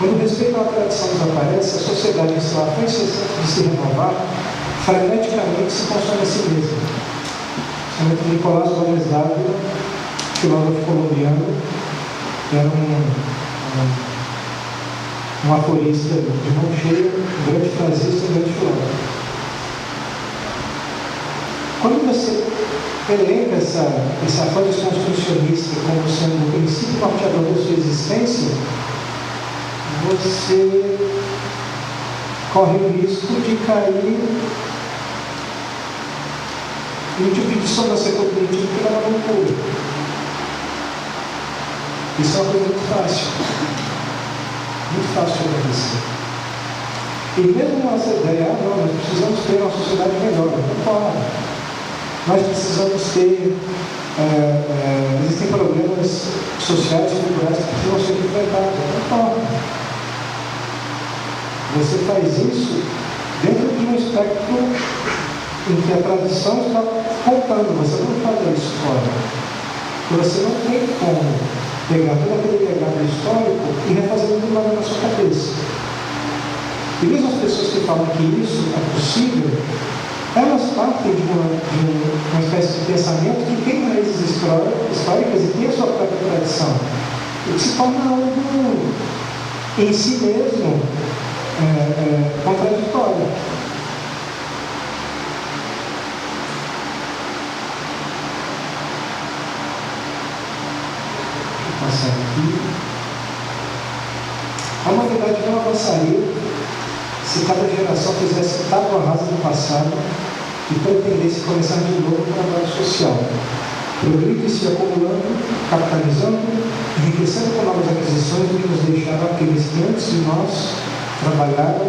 Quando o respeito à tradição desaparece, a sociedade, em sua afã de se renovar, freneticamente se consome a si mesma. O Nicolás Gomes Dávila, filósofo colombiano, era um aforista de mão cheia, um grande frasista, um grande filósofo. Quando você elenca esse afã desconstrucionista como sendo o princípio norteador da sua existência, você corre o risco de cair em um tipo de dissonância cognitiva que leva à loucura. Isso é uma coisa muito fácil de acontecer. E mesmo essa ideia, não, nós precisamos ter uma sociedade melhor, não concordo. Nós precisamos ter, existem problemas sociais e culturais que precisam ser enfrentados, não concordo. Você faz isso dentro de um espectro em que a tradição está contando, você não faz isso fora. Porque você não tem como pegar todo aquele legado histórico e refazer tudo na sua cabeça. E mesmo as pessoas que falam que isso é possível, elas partem de uma espécie de pensamento que tem raízes históricas e tem a sua própria tradição. E que se torna algo em si mesmo contraditório. Deixa eu passar aqui. A humanidade não avançaria se cada geração fizesse tábua rasa do passado e pretendesse começar de novo o trabalho social, progredindo-se acumulando, capitalizando, enriquecendo com novas aquisições do que nos deixaram aqueles que antes de nós trabalharam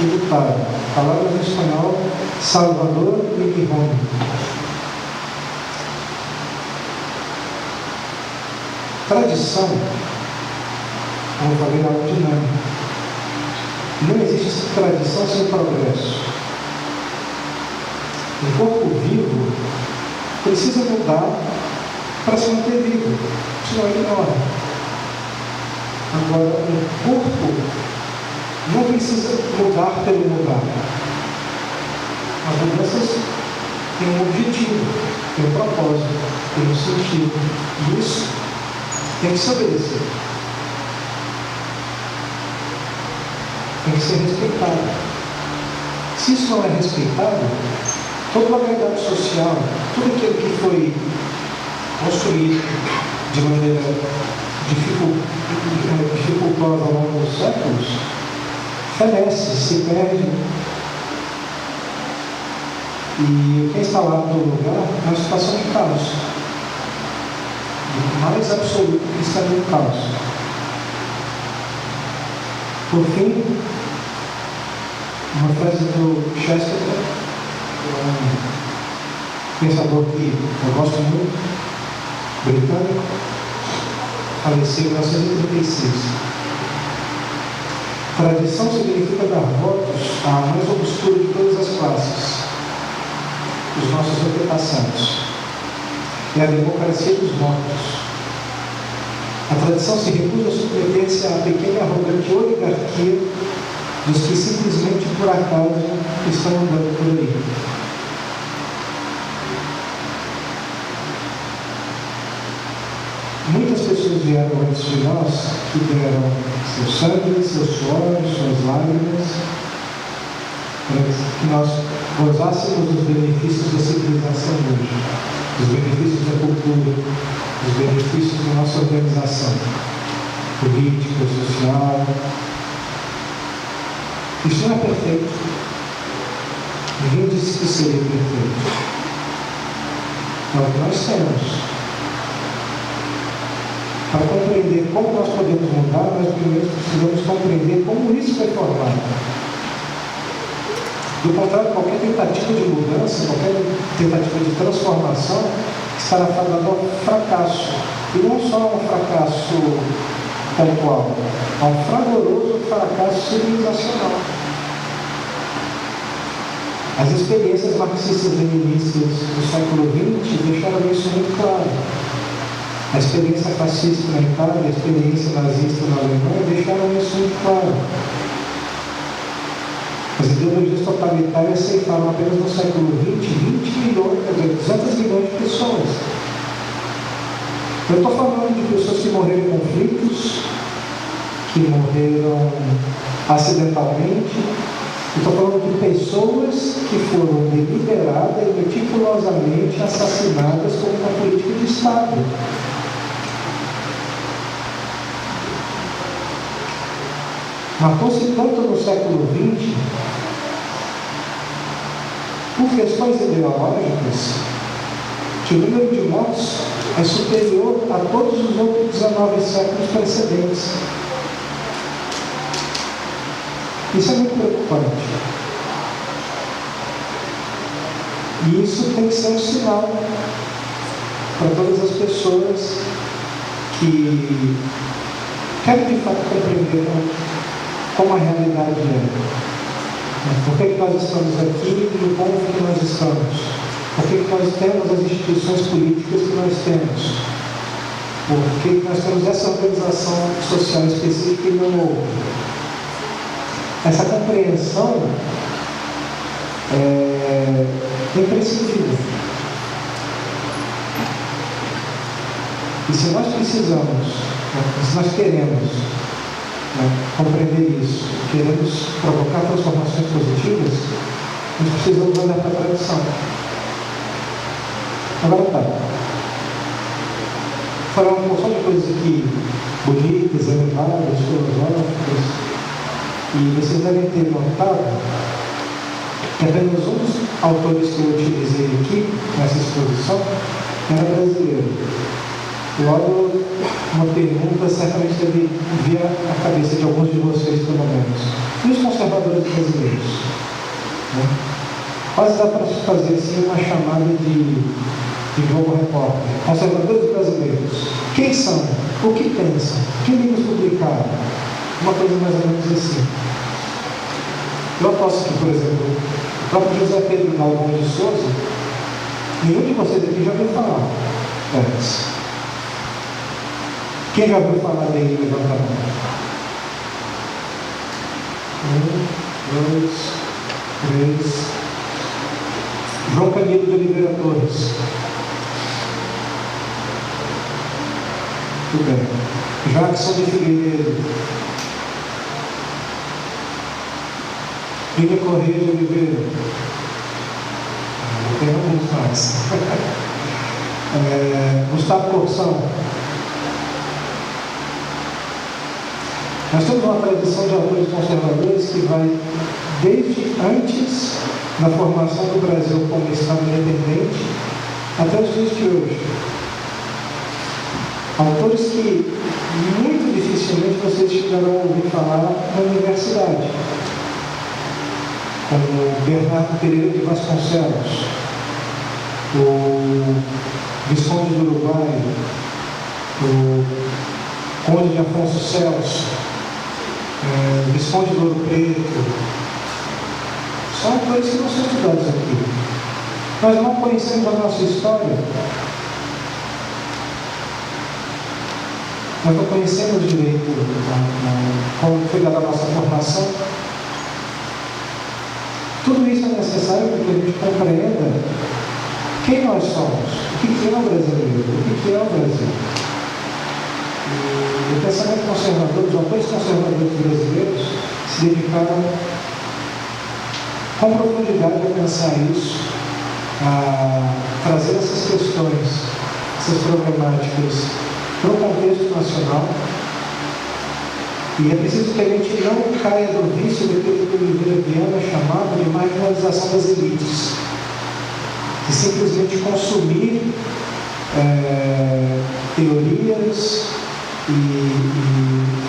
e lutaram. Palavras em espanhol, Salvador Miguel. Tradição, como eu falei, é algo dinâmico. Não existe tradição sem progresso. O corpo vivo precisa mudar para se manter vivo, senão ele morre. Agora, o corpo não precisa mudar pelo mudar. As mudanças têm um objetivo, têm um propósito, têm um sentido. E isso tem que se obedecer. Tem que ser respeitado. Se isso não é respeitado, todo o agregado social, tudo aquilo que foi construído de maneira dificultosa ao longo dos séculos, fenece, se perde. E quem está lá no lugar é uma situação de caos. O mais absoluto que está no caos. Por fim, uma frase do Chesterton, um pensador que eu gosto muito, britânico, faleceu em 1936. Tradição significa dar votos à mais obscura de todas as classes, os nossos antepassados. É a democracia dos mortos. A tradição se recusa a submeter-se à pequena e arrogante oligarquia dos que simplesmente por acaso estão andando por aí. Muitas pessoas vieram antes de nós que deram seu sangue, seu suor, suas lágrimas, para que nós gozássemos dos benefícios da civilização hoje, dos benefícios da cultura, dos benefícios da nossa organização política, social. Isso não é perfeito. Ninguém disse que seria perfeito. É o que nós temos. Para compreender como nós podemos mudar, nós primeiro precisamos compreender como isso foi formado. Do contrário, qualquer tentativa de mudança, qualquer tentativa de transformação estará fadada ao fracasso. E não só um fracasso pontual, a um fragoroso fracasso civilizacional. As experiências marxistas-leninistas do século XX deixaram isso muito claro. A experiência fascista na Itália, a experiência nazista na Alemanha deixaram isso muito claro. totalitárias ceifaram apenas no século XX 20 milhões, quer dizer, 200 milhões de pessoas. Eu estou falando de pessoas que morreram em conflitos, que morreram acidentalmente. Eu estou falando de pessoas que foram deliberada e meticulosamente assassinadas como uma política de Estado. Matou-se tanto no século XX por questões ideológicas que o número de mortos é superior a todos os outros 19 séculos precedentes. Isso é muito preocupante. E isso tem que ser um sinal para todas as pessoas que querem de fato compreender como a realidade é. Por que nós estamos aqui e no ponto que nós estamos? Por que nós temos as instituições políticas que nós temos? Por que nós temos essa organização social específica e não outra? Essa compreensão é imprescindível. E se nós precisamos, se nós queremos compreender isso, queremos provocar transformações positivas, nós precisamos olhar para a tradição. Agora tá. Falar uma porção de coisas aqui bonitas, elevadas, filosóficas. E vocês devem ter notado que apenas um dos autores que eu utilizei aqui, nessa exposição, era brasileiro. Logo, uma pergunta certamente deve vir à cabeça de alguns de vocês, pelo menos. E os conservadores brasileiros? Né? Quase dá para fazer assim uma chamada de Globo Repórter. Conservadores brasileiros. Quem são? O que pensam? Que livros publicaram? Uma coisa mais ou menos assim. Eu aposto que, por exemplo, o próprio José Pedro Galvão de Souza, nenhum de vocês aqui já ouviu falar antes. Quem já ouviu falar dele, levanta a mão. 1, 2, 3. João Camilo de Oliveira Torres. Tudo bem. Jackson de Figueiredo. Lídia Correia de Oliveira. Tem alguns mais. Gustavo Corsão. Nós temos uma tradição de autores conservadores que vai desde antes da formação do Brasil como Estado independente até os dias de hoje. Autores que muito dificilmente vocês chegarão a ouvir falar na universidade, como Bernardo Pereira de Vasconcelos, o Visconde do Uruguai, o Conde de Afonso Celso, Visconde do Ouro Preto. São autores que não são estudados aqui. Nós não conhecemos a nossa história. Nós não conhecemos direito como foi dada a nossa formação. Tudo isso é necessário para que a gente compreenda quem nós somos, o que é o brasileiro, o que é o Brasil. E o pensamento conservador, os autores conservadores brasileiros se dedicaram com profundidade a pensar isso, a trazer essas questões, essas problemáticas para o contexto nacional. E é preciso que a gente não caia no vício daquilo que o Oliveira Viana chamava de marginalização das elites, de simplesmente consumir teorias e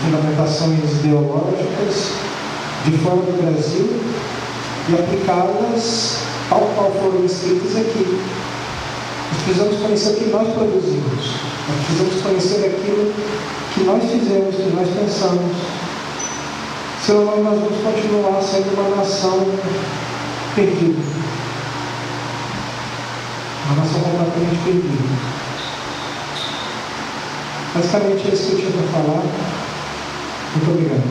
fundamentações ideológicas de fora do Brasil e aplicá-las tal qual foram escritas aqui. Nós precisamos conhecer o que nós produzimos, nós precisamos conhecer aquilo que nós fizemos, que nós pensamos. Senão nós vamos continuar sendo uma nação perdida. Uma nação completamente perdida. Basicamente é isso que eu tinha para falar. Muito obrigado.